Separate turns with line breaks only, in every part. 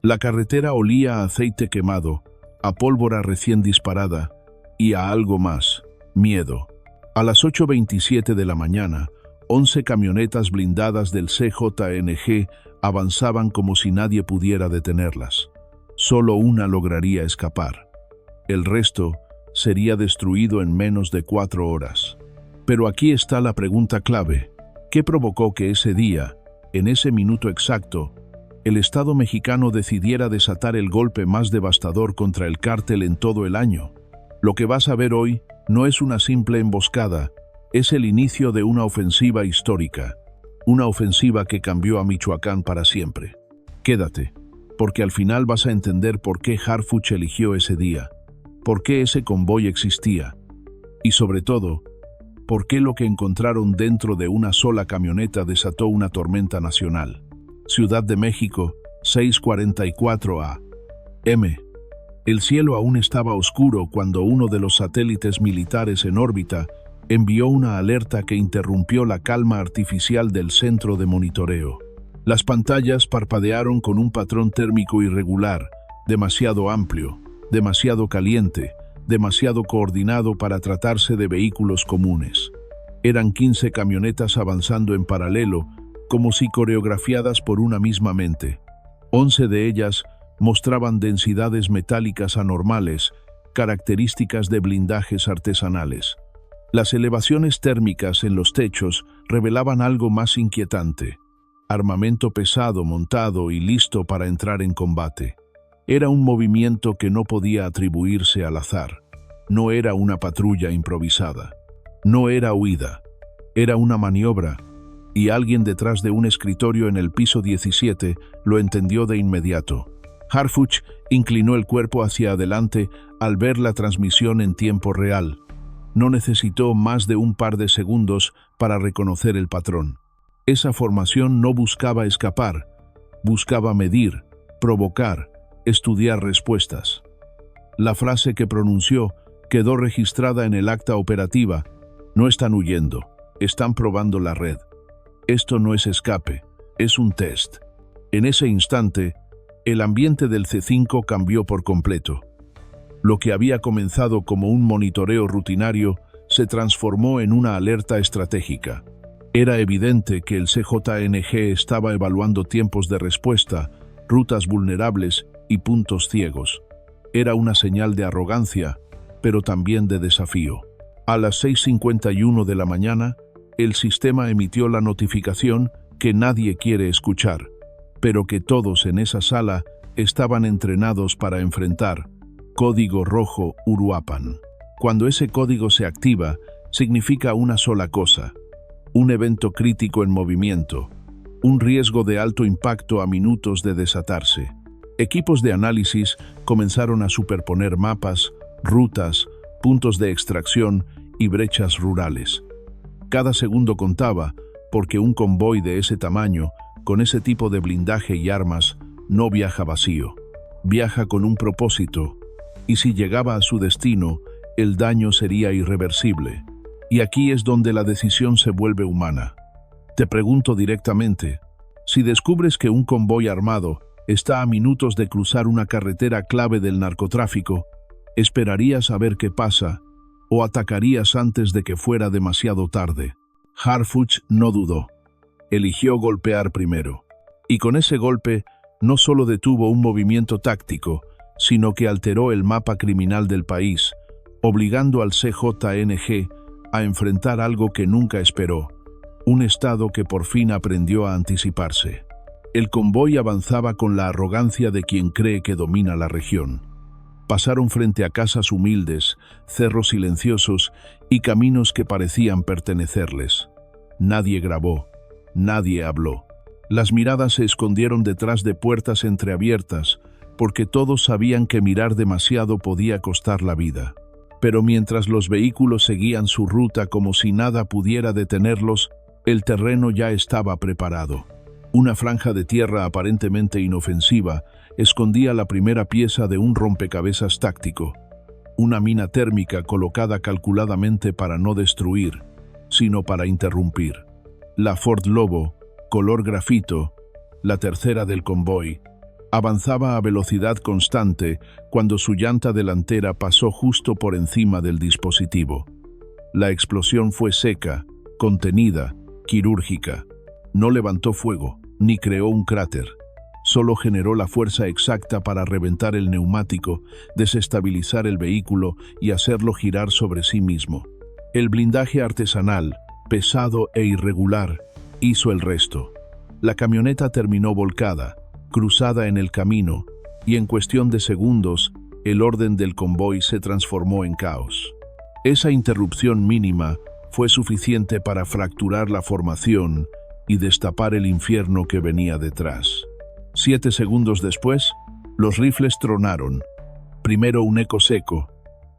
La carretera olía a aceite quemado, a pólvora recién disparada y a algo más, miedo. A las 8:27 de la mañana, 11 camionetas blindadas del CJNG avanzaban como si nadie pudiera detenerlas. Solo una lograría escapar. El resto sería destruido en menos de 4 horas. Pero aquí está la pregunta clave. ¿Qué provocó que ese día, en ese minuto exacto, el Estado mexicano decidiera desatar el golpe más devastador contra el cártel en todo el año? Lo que vas a ver hoy no es una simple emboscada, es el inicio de una ofensiva histórica, una ofensiva que cambió a Michoacán para siempre. Quédate, porque al final vas a entender por qué Harfuch eligió ese día, por qué ese convoy existía, y sobre todo, por qué lo que encontraron dentro de una sola camioneta desató una tormenta nacional. Ciudad de México, 6:44 a.m. El cielo aún estaba oscuro cuando uno de los satélites militares en órbita envió una alerta que interrumpió la calma artificial del centro de monitoreo. Las pantallas parpadearon con un patrón térmico irregular, demasiado amplio, demasiado caliente, demasiado coordinado para tratarse de vehículos comunes. Eran 15 camionetas avanzando en paralelo, como si coreografiadas por una misma mente. 11 de ellas mostraban densidades metálicas anormales, características de blindajes artesanales. Las elevaciones térmicas en los techos revelaban algo más inquietante: armamento pesado montado y listo para entrar en combate. Era un movimiento que no podía atribuirse al azar. No era una patrulla improvisada. No era huida. Era una maniobra, y alguien detrás de un escritorio en el piso 17 lo entendió de inmediato. Harfuch inclinó el cuerpo hacia adelante al ver la transmisión en tiempo real. No necesitó más de un par de segundos para reconocer el patrón. Esa formación no buscaba escapar, buscaba medir, provocar, estudiar respuestas. La frase que pronunció quedó registrada en el acta operativa: no están huyendo, están probando la red. Esto no es escape, es un test. En ese instante, el ambiente del C5 cambió por completo. Lo que había comenzado como un monitoreo rutinario se transformó en una alerta estratégica. Era evidente que el CJNG estaba evaluando tiempos de respuesta, rutas vulnerables y puntos ciegos. Era una señal de arrogancia, pero también de desafío. A las 6:51 de la mañana, el sistema emitió la notificación que nadie quiere escuchar, pero que todos en esa sala estaban entrenados para enfrentar: Código Rojo Uruapan. Cuando ese código se activa, significa una sola cosa: un evento crítico en movimiento, un riesgo de alto impacto a minutos de desatarse. Equipos de análisis comenzaron a superponer mapas, rutas, puntos de extracción y brechas rurales. Cada segundo contaba, porque un convoy de ese tamaño, con ese tipo de blindaje y armas, no viaja vacío. Viaja con un propósito, y si llegaba a su destino, el daño sería irreversible. Y aquí es donde la decisión se vuelve humana. Te pregunto directamente, si descubres que un convoy armado está a minutos de cruzar una carretera clave del narcotráfico, ¿esperarías a ver qué pasa o atacarías antes de que fuera demasiado tarde? Harfuch no dudó. Eligió golpear primero. Y con ese golpe no solo detuvo un movimiento táctico, sino que alteró el mapa criminal del país, obligando al CJNG a enfrentar algo que nunca esperó: un Estado que por fin aprendió a anticiparse. El convoy avanzaba con la arrogancia de quien cree que domina la región. Pasaron frente a casas humildes, cerros silenciosos y caminos que parecían pertenecerles. Nadie grabó, nadie habló. Las miradas se escondieron detrás de puertas entreabiertas, porque todos sabían que mirar demasiado podía costar la vida. Pero mientras los vehículos seguían su ruta como si nada pudiera detenerlos, el terreno ya estaba preparado. Una franja de tierra aparentemente inofensiva escondía la primera pieza de un rompecabezas táctico, una mina térmica colocada calculadamente para no destruir, sino para interrumpir. La Ford Lobo, color grafito, la tercera del convoy, Avanzaba a velocidad constante cuando su llanta delantera pasó justo por encima del dispositivo. La explosión fue seca, contenida, quirúrgica. No levantó fuego, ni creó un cráter. Solo generó la fuerza exacta para reventar el neumático, desestabilizar el vehículo y hacerlo girar sobre sí mismo. El blindaje artesanal, pesado e irregular, hizo el resto. La camioneta terminó volcada, cruzada en el camino, y en cuestión de segundos, el orden del convoy se transformó en caos. Esa interrupción mínima fue suficiente para fracturar la formación y destapar el infierno que venía detrás. 7 segundos después, los rifles tronaron. Primero un eco seco,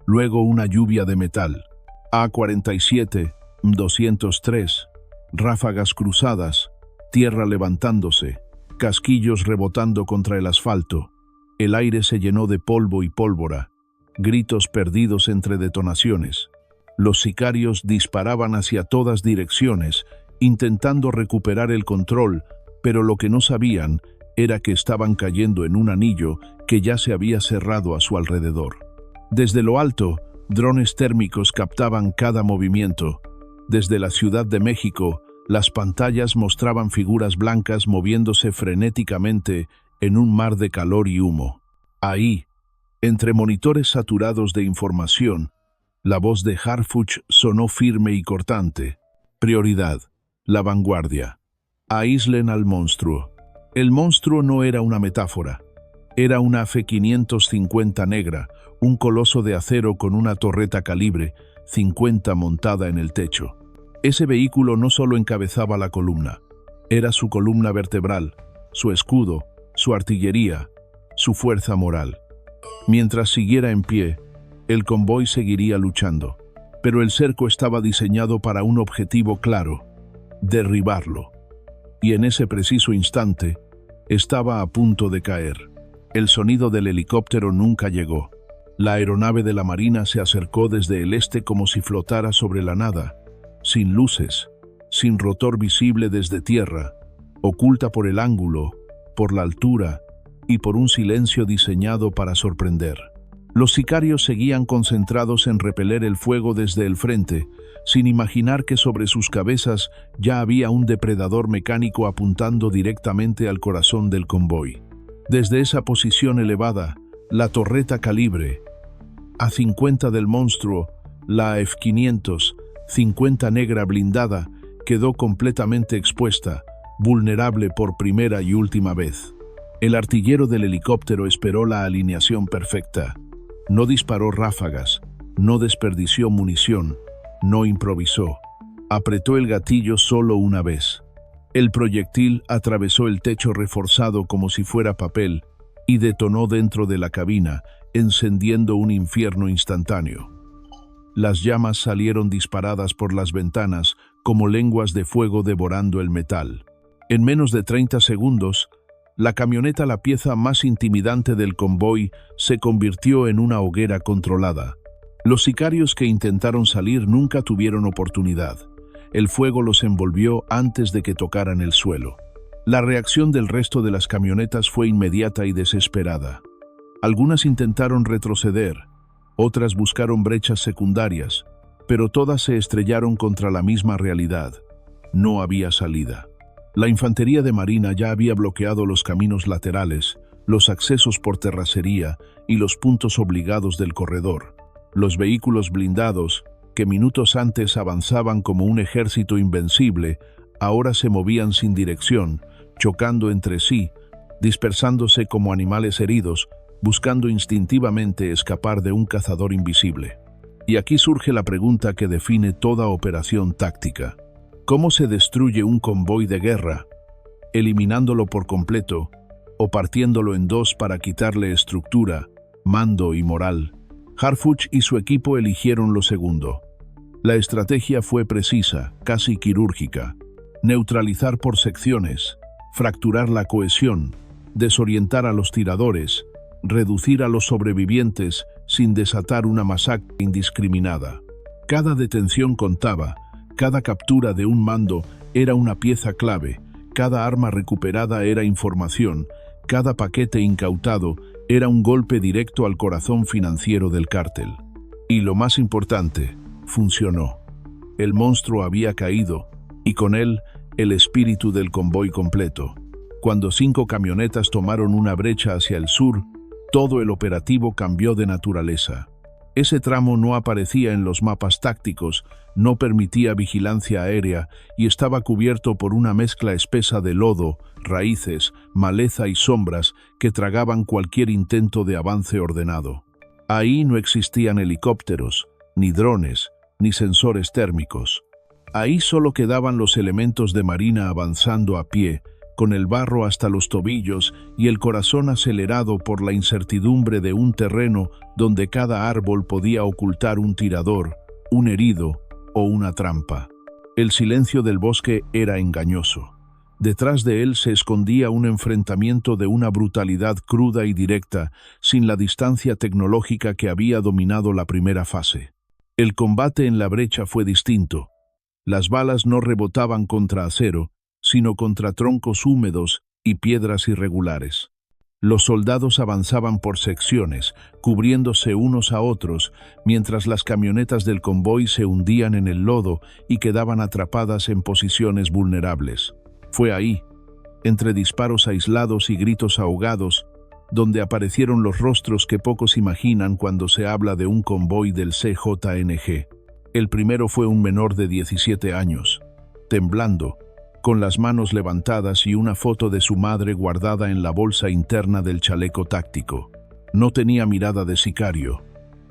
luego una lluvia de metal. A-47, 203, ráfagas cruzadas, tierra levantándose, casquillos rebotando contra el asfalto. El aire se llenó de polvo y pólvora, gritos perdidos entre detonaciones. Los sicarios disparaban hacia todas direcciones, intentando recuperar el control, pero lo que no sabían era que estaban cayendo en un anillo que ya se había cerrado a su alrededor. Desde lo alto, drones térmicos captaban cada movimiento. Desde la Ciudad de México, las pantallas mostraban figuras blancas moviéndose frenéticamente en un mar de calor y humo. Ahí, entre monitores saturados de información, la voz de Harfuch sonó firme y cortante. Prioridad, la vanguardia. Aíslen al monstruo. El monstruo no era una metáfora. Era una F-550 negra, un coloso de acero con una torreta calibre 50 montada en el techo. Ese vehículo no solo encabezaba la columna, era su columna vertebral, su escudo, su artillería, su fuerza moral. Mientras siguiera en pie, el convoy seguiría luchando, pero el cerco estaba diseñado para un objetivo claro: derribarlo. Y en ese preciso instante, estaba a punto de caer. El sonido del helicóptero nunca llegó. La aeronave de la Marina se acercó desde el este como si flotara sobre la nada, sin luces, sin rotor visible desde tierra, oculta por el ángulo, por la altura y por un silencio diseñado para sorprender. Los sicarios seguían concentrados en repeler el fuego desde el frente, sin imaginar que sobre sus cabezas ya había un depredador mecánico apuntando directamente al corazón del convoy. Desde esa posición elevada, la torreta calibre A-50 del monstruo, la F-550 negra blindada, quedó completamente expuesta, vulnerable por primera y última vez. El artillero del helicóptero esperó la alineación perfecta. No disparó ráfagas, no desperdició munición, no improvisó. Apretó el gatillo solo una vez. El proyectil atravesó el techo reforzado como si fuera papel y detonó dentro de la cabina, encendiendo un infierno instantáneo. Las llamas salieron disparadas por las ventanas como lenguas de fuego devorando el metal. En menos de 30 segundos, la camioneta, la pieza más intimidante del convoy, se convirtió en una hoguera controlada. Los sicarios que intentaron salir nunca tuvieron oportunidad. El fuego los envolvió antes de que tocaran el suelo. La reacción del resto de las camionetas fue inmediata y desesperada. Algunas intentaron retroceder, otras buscaron brechas secundarias, pero todas se estrellaron contra la misma realidad. No había salida. La infantería de marina ya había bloqueado los caminos laterales, los accesos por terracería y los puntos obligados del corredor. Los vehículos blindados, que minutos antes avanzaban como un ejército invencible, ahora se movían sin dirección, chocando entre sí, dispersándose como animales heridos, buscando instintivamente escapar de un cazador invisible. Y aquí surge la pregunta que define toda operación táctica. ¿Cómo se destruye un convoy de guerra? ¿Eliminándolo por completo o partiéndolo en dos para quitarle estructura, mando y moral? Harfuch y su equipo eligieron lo segundo. La estrategia fue precisa, casi quirúrgica. Neutralizar por secciones, fracturar la cohesión, desorientar a los tiradores, reducir a los sobrevivientes sin desatar una masacre indiscriminada. Cada detención contaba, cada captura de un mando era una pieza clave, cada arma recuperada era información, Cada paquete incautado era un golpe directo al corazón financiero del cártel. Y lo más importante, funcionó. El monstruo había caído, y con él, el espíritu del convoy completo. Cuando 5 camionetas tomaron una brecha hacia el sur, todo el operativo cambió de naturaleza. Ese tramo no aparecía en los mapas tácticos, no permitía vigilancia aérea y estaba cubierto por una mezcla espesa de lodo, raíces, maleza y sombras que tragaban cualquier intento de avance ordenado. Ahí no existían helicópteros, ni drones, ni sensores térmicos. Ahí solo quedaban los elementos de marina avanzando a pie, con el barro hasta los tobillos y el corazón acelerado por la incertidumbre de un terreno donde cada árbol podía ocultar un tirador, un herido o una trampa. El silencio del bosque era engañoso. Detrás de él se escondía un enfrentamiento de una brutalidad cruda y directa, sin la distancia tecnológica que había dominado la primera fase. El combate en la brecha fue distinto. Las balas no rebotaban contra acero, sino contra troncos húmedos y piedras irregulares. Los soldados avanzaban por secciones, cubriéndose unos a otros, mientras las camionetas del convoy se hundían en el lodo y quedaban atrapadas en posiciones vulnerables. Fue ahí, entre disparos aislados y gritos ahogados, donde aparecieron los rostros que pocos imaginan cuando se habla de un convoy del CJNG. El primero fue un menor de 17 años, temblando, con las manos levantadas y una foto de su madre guardada en la bolsa interna del chaleco táctico. No tenía mirada de sicario.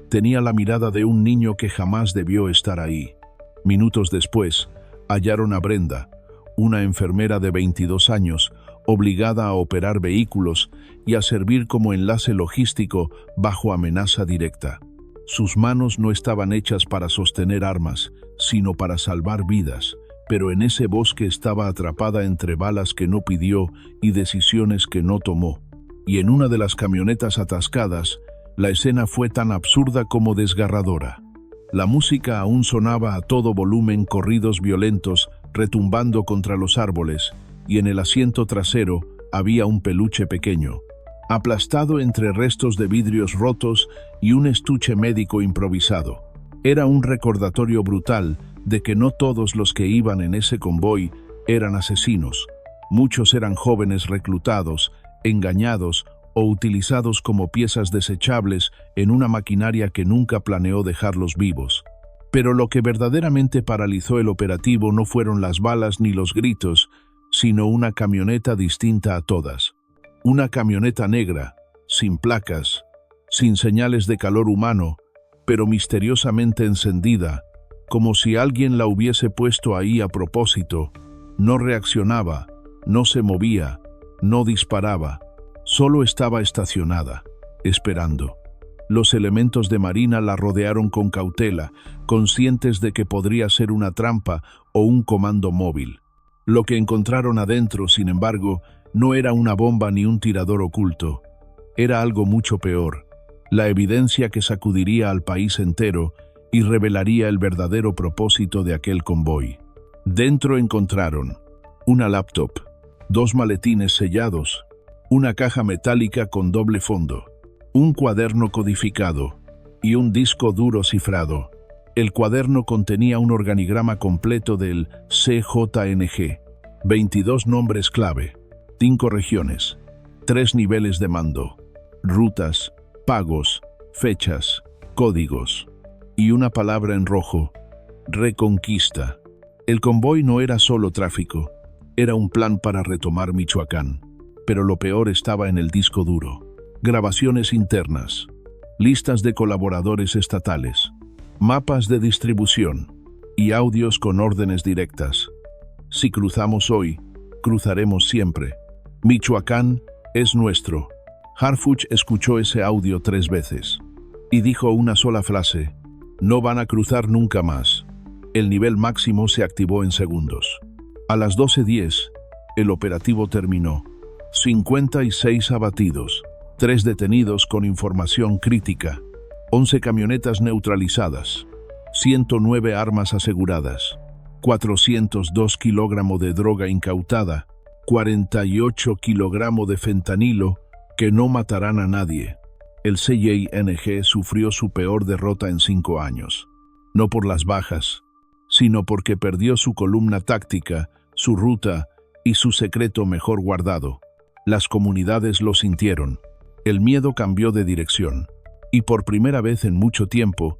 Tenía la mirada de un niño que jamás debió estar ahí. Minutos después, hallaron a Brenda, una enfermera de 22 años, obligada a operar vehículos y a servir como enlace logístico bajo amenaza directa. Sus manos no estaban hechas para sostener armas, sino para salvar vidas, pero en ese bosque estaba atrapada entre balas que no pidió y decisiones que no tomó. Y en una de las camionetas atascadas, la escena fue tan absurda como desgarradora. La música aún sonaba a todo volumen, corridos violentos, retumbando contra los árboles, y en el asiento trasero había un peluche pequeño, aplastado entre restos de vidrios rotos y un estuche médico improvisado. Era un recordatorio brutal de que no todos los que iban en ese convoy eran asesinos. Muchos eran jóvenes reclutados, engañados o utilizados como piezas desechables en una maquinaria que nunca planeó dejarlos vivos. Pero lo que verdaderamente paralizó el operativo no fueron las balas ni los gritos, sino una camioneta distinta a todas. Una camioneta negra, sin placas, sin señales de calor humano, pero misteriosamente encendida, como si alguien la hubiese puesto ahí a propósito. No reaccionaba, no se movía, no disparaba, solo estaba estacionada, esperando. Los elementos de marina la rodearon con cautela, conscientes de que podría ser una trampa o un comando móvil. Lo que encontraron adentro, sin embargo, no era una bomba ni un tirador oculto. Era algo mucho peor, la evidencia que sacudiría al país entero y revelaría el verdadero propósito de aquel convoy. Dentro encontraron una laptop, 2 maletines sellados, una caja metálica con doble fondo, un cuaderno codificado y un disco duro cifrado. El cuaderno contenía un organigrama completo del CJNG, 22 nombres clave, 5 regiones, 3 niveles de mando, rutas, pagos, fechas, códigos, y una palabra en rojo: reconquista. El convoy no era solo tráfico, era un plan para retomar Michoacán. Pero lo peor estaba en el disco duro. Grabaciones internas, listas de colaboradores estatales, mapas de distribución y audios con órdenes directas. Si cruzamos hoy, cruzaremos siempre. Michoacán es nuestro. Harfuch escuchó ese audio 3 veces y dijo una sola frase: no van a cruzar nunca más. El nivel máximo se activó en segundos. A las 12:10, el operativo terminó. 56 abatidos, 3 detenidos con información crítica, 11 camionetas neutralizadas, 109 armas aseguradas, 402 kilogramos de droga incautada 48 kilogramos de fentanilo que no matarán a nadie. El CYNG sufrió su peor derrota en 5 años. No por las bajas, sino porque perdió su columna táctica, su ruta y su secreto mejor guardado. Las comunidades lo sintieron. El miedo cambió de dirección. Y por primera vez en mucho tiempo,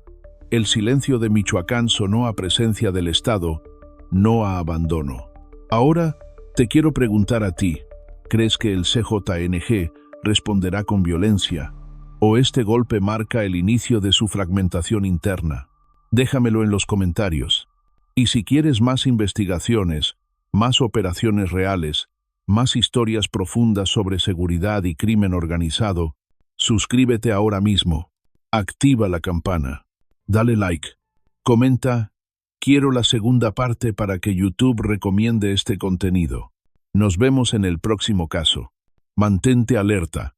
el silencio de Michoacán sonó a presencia del Estado, no a abandono. Ahora te quiero preguntar a ti, ¿crees que el CJNG responderá con violencia? ¿O este golpe marca el inicio de su fragmentación interna? Déjamelo en los comentarios. Y si quieres más investigaciones, más operaciones reales, más historias profundas sobre seguridad y crimen organizado, suscríbete ahora mismo, activa la campana, dale like, comenta, quiero la segunda parte para que YouTube recomiende este contenido. Nos vemos en el próximo caso. Mantente alerta.